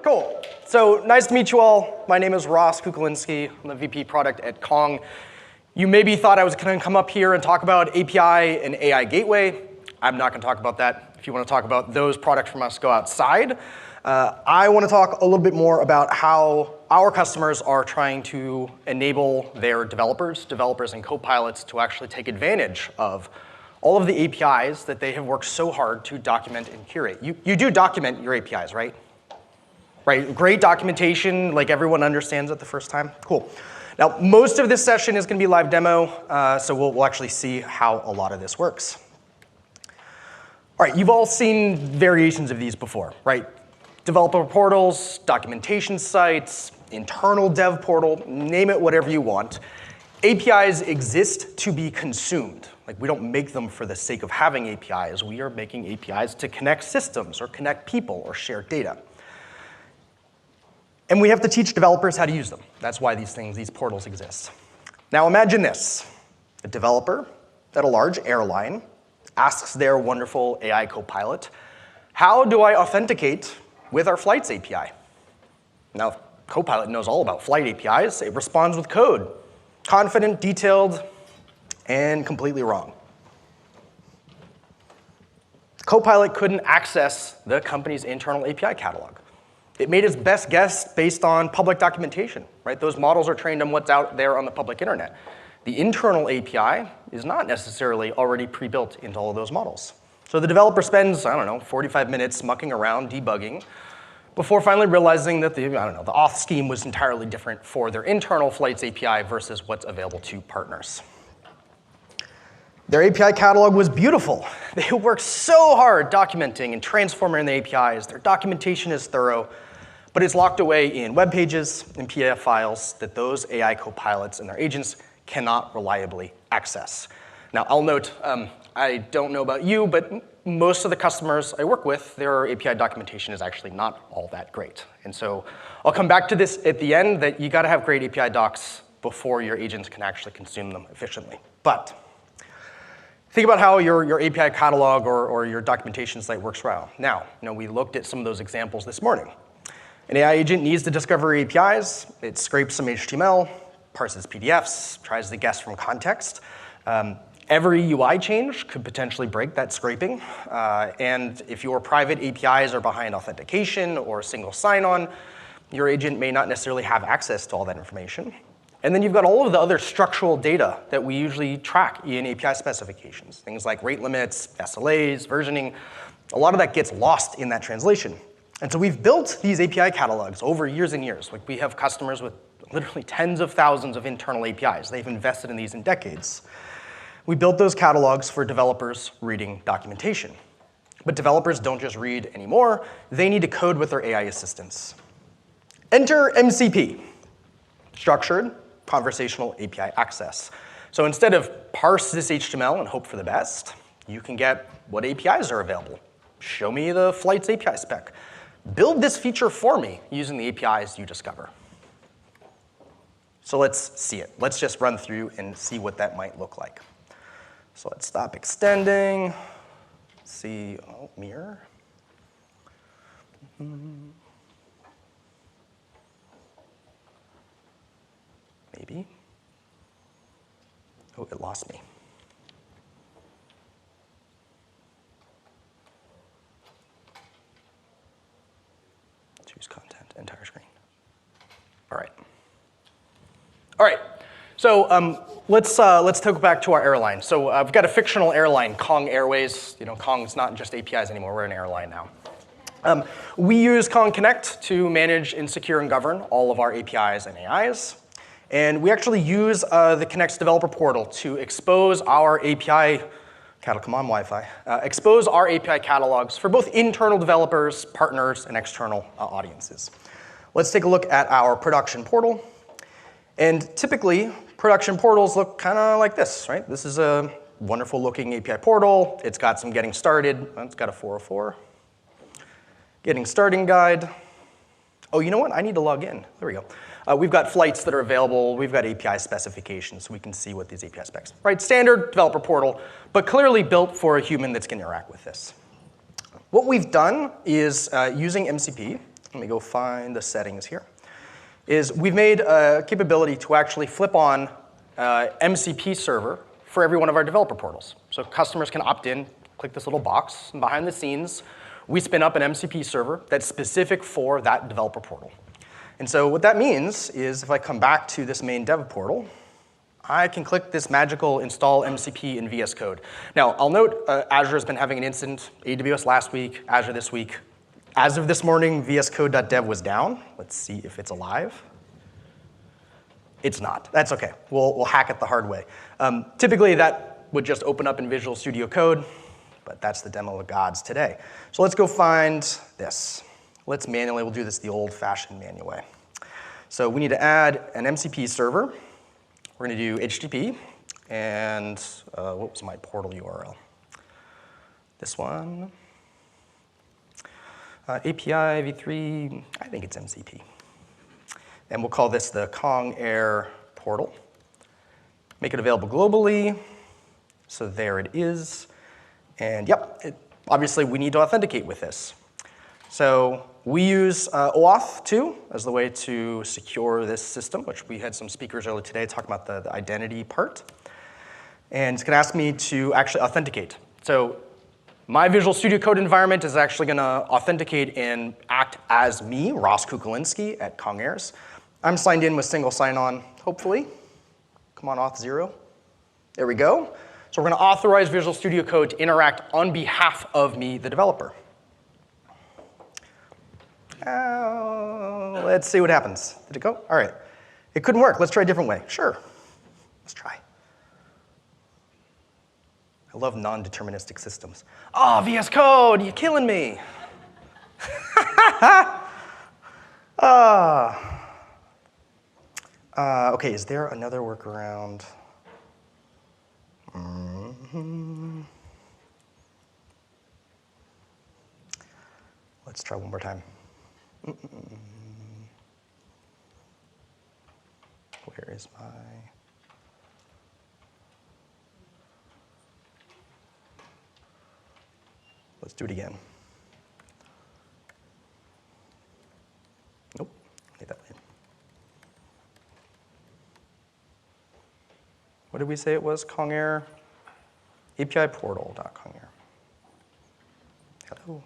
Cool. So nice to meet you all. My name is Ross Kukulinski. I'm the VP product at Kong. You maybe thought I was going to come up here and talk about API and AI gateway. I'm not going to talk about that. If you want to talk about those products from us, go outside. I want to talk a little bit more about how our customers are trying to enable their developers and copilots to actually take advantage of all of the APIs that they have worked so hard to document and curate. You do document your APIs, right? Right, great documentation, like everyone understands it the first time. Cool. Now, most of this session is going to be live demo, so we'll actually see how a lot of this works. All right, you've all seen variations of these before, right? Developer portals, documentation sites, internal dev portal, name it whatever you want. APIs exist to be consumed. Like, we don't make them for the sake of having APIs. We are making APIs to connect systems or connect people or share data. And we have to teach developers how to use them. That's why these portals exist. Now imagine this. A developer at a large airline asks their wonderful AI copilot, how do I authenticate with our flights API? Now, Copilot knows all about flight APIs. It responds with code. Confident, detailed, and completely wrong. Copilot couldn't access the company's internal API catalog. It made its best guess based on public documentation, right? Those models are trained on what's out there on the public internet. The internal API is not necessarily already pre-built into all of those models. So the developer spends, 45 minutes mucking around, debugging, before finally realizing that the auth scheme was entirely different for their internal flights API versus what's available to partners. Their API catalog was beautiful. They worked so hard documenting and transforming the APIs. Their documentation is thorough, but it's locked away in web pages and PDF files that those AI copilots and their agents cannot reliably access. Now, I'll note, I don't know about you, but most of the customers I work with, their API documentation is actually not all that great. And so I'll come back to this at the end, that you got to have great API docs before your agents can actually consume them efficiently. But think about how your API catalog or your documentation site works well. Now, we looked at some of those examples this morning. An AI agent needs to discover APIs. It scrapes some HTML, parses PDFs, tries to guess from context. Every UI change could potentially break that scraping. And if your private APIs are behind authentication or single sign-on, your agent may not necessarily have access to all that information. And then you've got all of the other structural data that we usually track in API specifications. Things like rate limits, SLAs, versioning. A lot of that gets lost in that translation. And so we've built these API catalogs over years and years. Like, we have customers with literally tens of thousands of internal APIs. They've invested in these in decades. We built those catalogs for developers reading documentation. But developers don't just read anymore. They need to code with their AI assistants. Enter MCP, structured conversational API access. So instead of parse this HTML and hope for the best, you can get what APIs are available. Show me the flights API spec. Build this feature for me using the APIs you discover. So let's see it. Let's just run through and see what that might look like. So let's stop extending. See, mirror. Maybe. Oh, it lost me. Choose content, entire screen. All right. All right. So let's take back to our airline. So I've got a fictional airline, Kong Airways. Kong's not just APIs anymore. We're an airline now. We use Kong Connect to manage and secure and govern all of our APIs and AIs. And we actually use the Connect's developer portal to expose our API expose our API catalogs for both internal developers, partners, and external audiences. Let's take a look at our production portal. And typically, production portals look kind of like this, right? This is a wonderful looking API portal. It's got some getting started. It's got a 404. Getting starting guide. Oh, you know what? I need to log in. There we go. We've got flights that are available. We've got API specifications, so we can see what these API specs are. Right, standard developer portal, but clearly built for a human that's going to interact with this. What we've done is using MCP, let me go find the settings here, is we've made a capability to actually flip on MCP server for every one of our developer portals. So customers can opt in, click this little box, and behind the scenes, we spin up an MCP server that's specific for that developer portal. And so what that means is if I come back to this main dev portal, I can click this magical install MCP in VS Code. Now, I'll note Azure has been having an incident, AWS last week, Azure this week. As of this morning, vscode.dev was down. Let's see if it's alive. It's not. That's OK. We'll hack it the hard way. Typically, that would just open up in Visual Studio Code, but that's the demo of gods today. So let's go find this. We'll do this the old-fashioned manual way. So we need to add an MCP server. We're going to do HTTP, and what was my portal URL? This one. API v3, I think it's MCP. And we'll call this the Kong Air portal. Make it available globally. So there it is. And yep, obviously we need to authenticate with this. So we use OAuth 2 as the way to secure this system, which we had some speakers earlier today talking about the identity part. And it's going to ask me to actually authenticate. So my Visual Studio Code environment is actually going to authenticate and act as me, Ross Kukulinski at Kong Airs. I'm signed in with single sign-on, hopefully. Come on, auth 0. There we go. So we're going to authorize Visual Studio Code to interact on behalf of me, the developer. Let's see what happens. Did it go? All right. It couldn't work. Let's try a different way. Sure. Let's try. I love non-deterministic systems. Oh, VS Code, you're killing me. OK, is there another workaround? Let's try one more time. Where is my... Let's do it again. Nope, need that way. What did we say it was? Kong Air? API portal.kongair. Hello.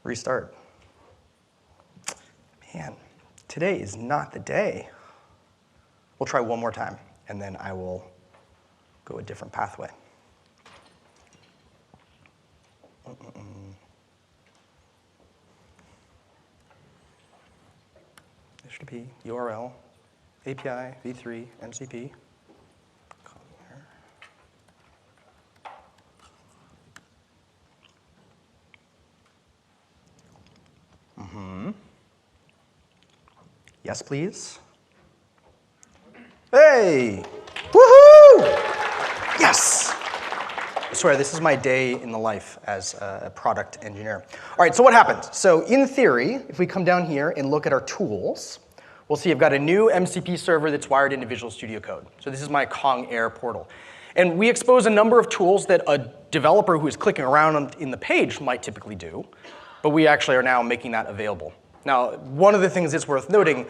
Restart. Man, today is not the day. We'll try one more time, and then I will go a different pathway. HTTP, URL, API, v3, MCP. Yes, please. Hey! Woohoo! Yes! I swear, this is my day in the life as a product engineer. All right, so what happened? So in theory, if we come down here and look at our tools, we'll see I've got a new MCP server that's wired into Visual Studio Code. So this is my Kong Air portal. And we expose a number of tools that a developer who is clicking around in the page might typically do, but we actually are now making that available. Now, one of the things that's worth noting,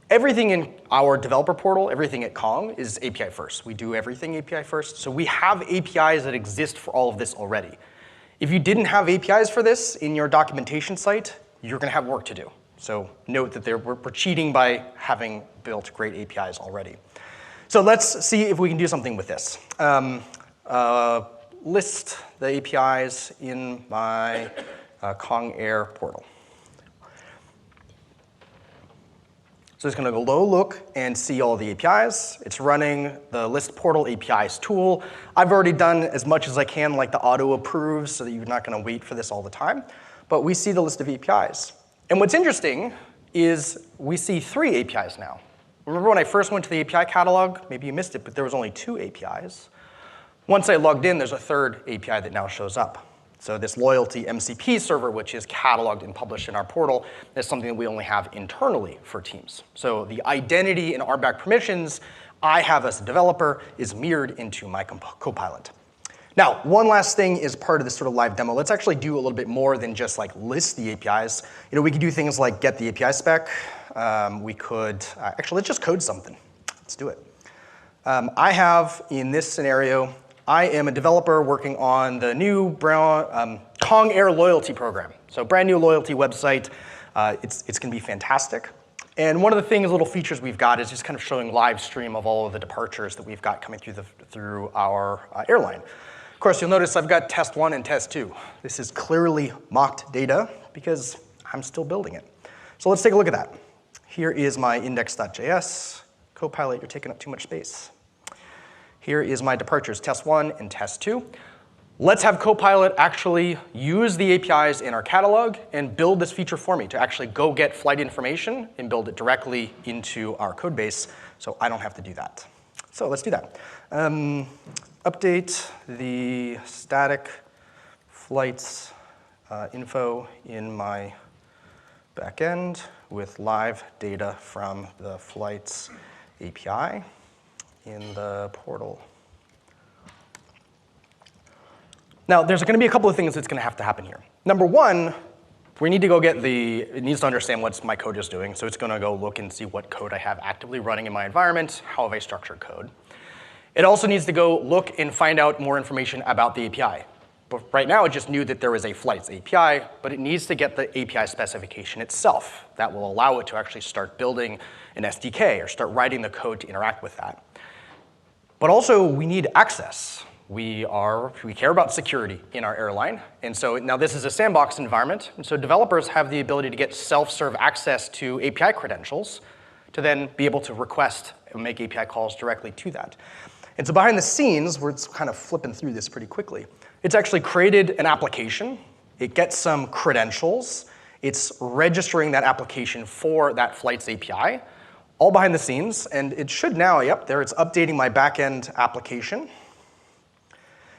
everything in our developer portal, everything at Kong is API first. We do everything API first. So we have APIs that exist for all of this already. If you didn't have APIs for this in your documentation site, you're going to have work to do. So note that we're cheating by having built great APIs already. So let's see if we can do something with this. List the APIs in my Kong Air portal. So it's going to go look and see all the APIs. It's running the list portal APIs tool. I've already done as much as I can, like the auto approves, so that you're not going to wait for this all the time. But we see the list of APIs. And what's interesting is we see 3 APIs now. Remember when I first went to the API catalog? Maybe you missed it, but there was only 2 APIs. Once I logged in, there's a 3rd API that now shows up. So this loyalty MCP server, which is cataloged and published in our portal, is something that we only have internally for teams. So the identity and RBAC permissions I have as a developer is mirrored into my copilot. Now, one last thing is part of this sort of live demo. Let's actually do a little bit more than just like list the APIs. We could do things like get the API spec. We could, actually, let's just code something. Let's do it. I have, in this scenario, I am a developer working on the new Kong Air loyalty program. So brand new loyalty website. It's going to be fantastic. And one of the things, little features we've got is just kind of showing live stream of all of the departures that we've got coming through our airline. Of course, you'll notice I've got test 1 and test 2. This is clearly mocked data because I'm still building it. So let's take a look at that. Here is my index.js. Copilot, you're taking up too much space. Here is my departures, test 1 and test 2. Let's have Copilot actually use the APIs in our catalog and build this feature for me to actually go get flight information and build it directly into our code base so I don't have to do that. So let's do that. Update the static flights info in my backend with live data from the flights API in the portal. Now, there's going to be a couple of things that's going to have to happen here. Number one, we need to go get it needs to understand what my code is doing. So it's going to go look and see what code I have actively running in my environment, how have I structured code. It also needs to go look and find out more information about the API. But right now, it just knew that there was a flights API, but it needs to get the API specification itself. That will allow it to actually start building an SDK or start writing the code to interact with that. But also, we need access. We care about security in our airline. And so now this is a sandbox environment. And so developers have the ability to get self-serve access to API credentials to then be able to request and make API calls directly to that. And so behind the scenes, we're kind of flipping through this pretty quickly. It's actually created an application. It gets some credentials. It's registering that application for that flights API, all behind the scenes. And it should now, yep, there it's updating my backend application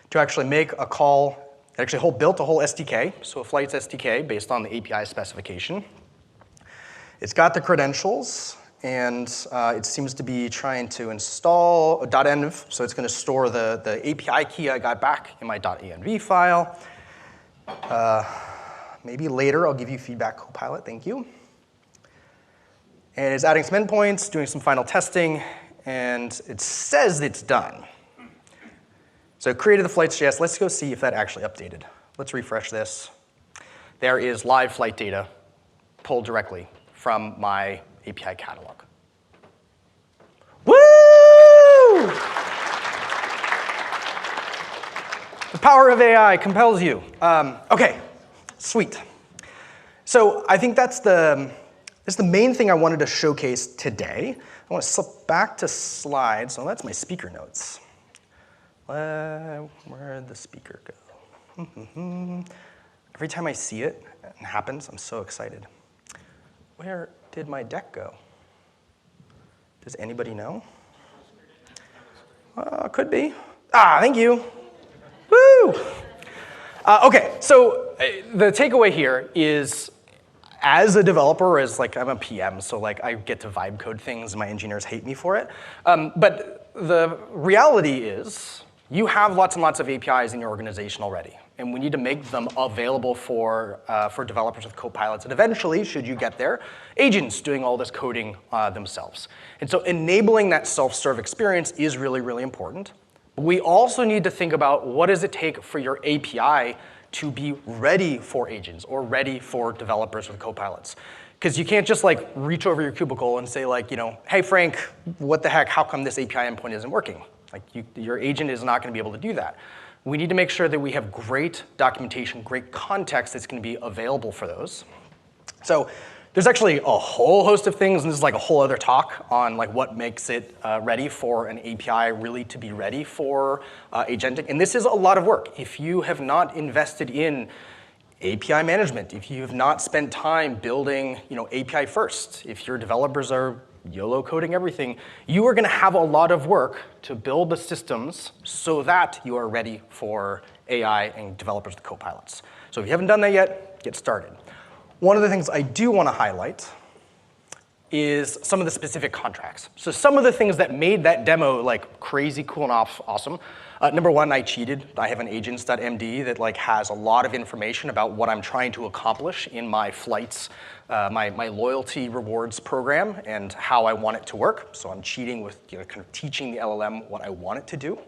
to actually make a call. It actually built a whole SDK, so a flights SDK based on the API specification. It's got the credentials, and it seems to be trying to install a .env, so it's going to store the API key I got back in my .env file. Maybe later I'll give you feedback, Copilot, thank you. And it's adding some endpoints, doing some final testing, and it says it's done. So it created the flights.js. Let's go see if that actually updated. Let's refresh this. There is live flight data pulled directly from my API catalog. Woo! The power of AI compels you. OK, sweet. So I think that's the main thing I wanted to showcase today. I want to slip back to slides. So that's my speaker notes. Where'd the speaker go? Every time I see it, it happens, I'm so excited. Where did my deck go? Does anybody know? Could be. Thank you. Woo! OK, so the takeaway here is, as a developer, I'm a PM, so I get to vibe code things, and my engineers hate me for it. But the reality is, you have lots and lots of APIs in your organization already, and we need to make them available for developers with copilots, and eventually, should you get there, agents doing all this coding themselves. And so enabling that self-serve experience is really, really important. But we also need to think about what does it take for your API to be ready for agents or ready for developers with copilots. Because you can't just reach over your cubicle and say hey Frank, what the heck, how come this API endpoint isn't working? Your agent is not going to be able to do that. We need to make sure that we have great documentation, great context that's going to be available for those. So There's actually a whole host of things, and this is like a whole other talk on like what makes it ready for an API really to be ready for agentic. And this is a lot of work. If you have not invested in API management, if you have not spent time building API first, if your developers are YOLO coding everything, you are going to have a lot of work to build the systems so that you are ready for AI and developers with copilots. So if you haven't done that yet, get started. One of the things I do want to highlight is some of the specific contracts. So some of the things that made that demo like crazy cool and awesome. Number one, I cheated. I have an agents.md that like has a lot of information about what I'm trying to accomplish in my flights, my loyalty rewards program and how I want it to work. So I'm cheating with kind of teaching the LLM what I want it to do.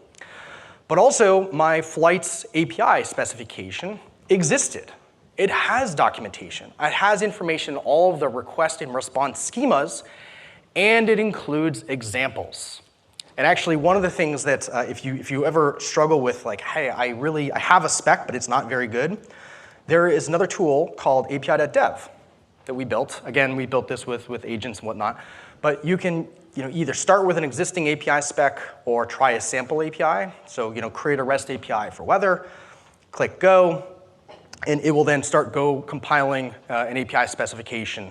But also my flights API specification existed. It has documentation. It has information, all of the request and response schemas, and it includes examples. And actually, one of the things that if you ever struggle with like, hey, I have a spec, but it's not very good, there is another tool called api.dev that we built. Again, we built this with agents and whatnot. But you can either start with an existing API spec or try a sample API. So create a REST API for weather, click go, and it will then start compiling an API specification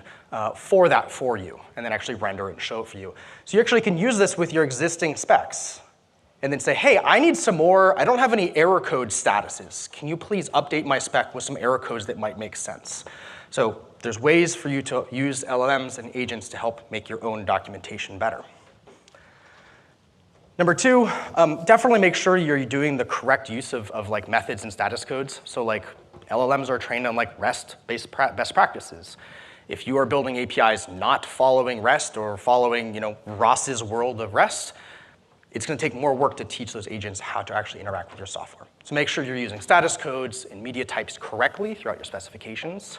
for that for you, and then actually render it and show it for you. So you actually can use this with your existing specs, and then say, hey, I need some more, I don't have any error code statuses. Can you please update my spec with some error codes that might make sense? So there's ways for you to use LLMs and agents to help make your own documentation better. Number two, definitely make sure you're doing the correct use of like methods and status codes. So like LLMs are trained on like REST-based best practices. If you are building APIs not following REST or following Ross's world of REST, it's going to take more work to teach those agents how to actually interact with your software. So make sure you're using status codes and media types correctly throughout your specifications.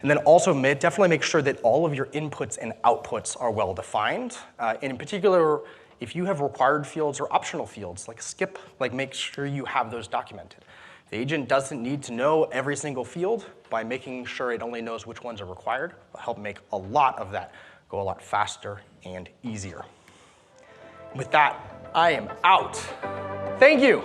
And then also definitely make sure that all of your inputs and outputs are well defined. And in particular, if you have required fields or optional fields, like skip, make sure you have those documented. The agent doesn't need to know every single field. By making sure it only knows which ones are required, will help make a lot of that go a lot faster and easier. With that, I am out. Thank you.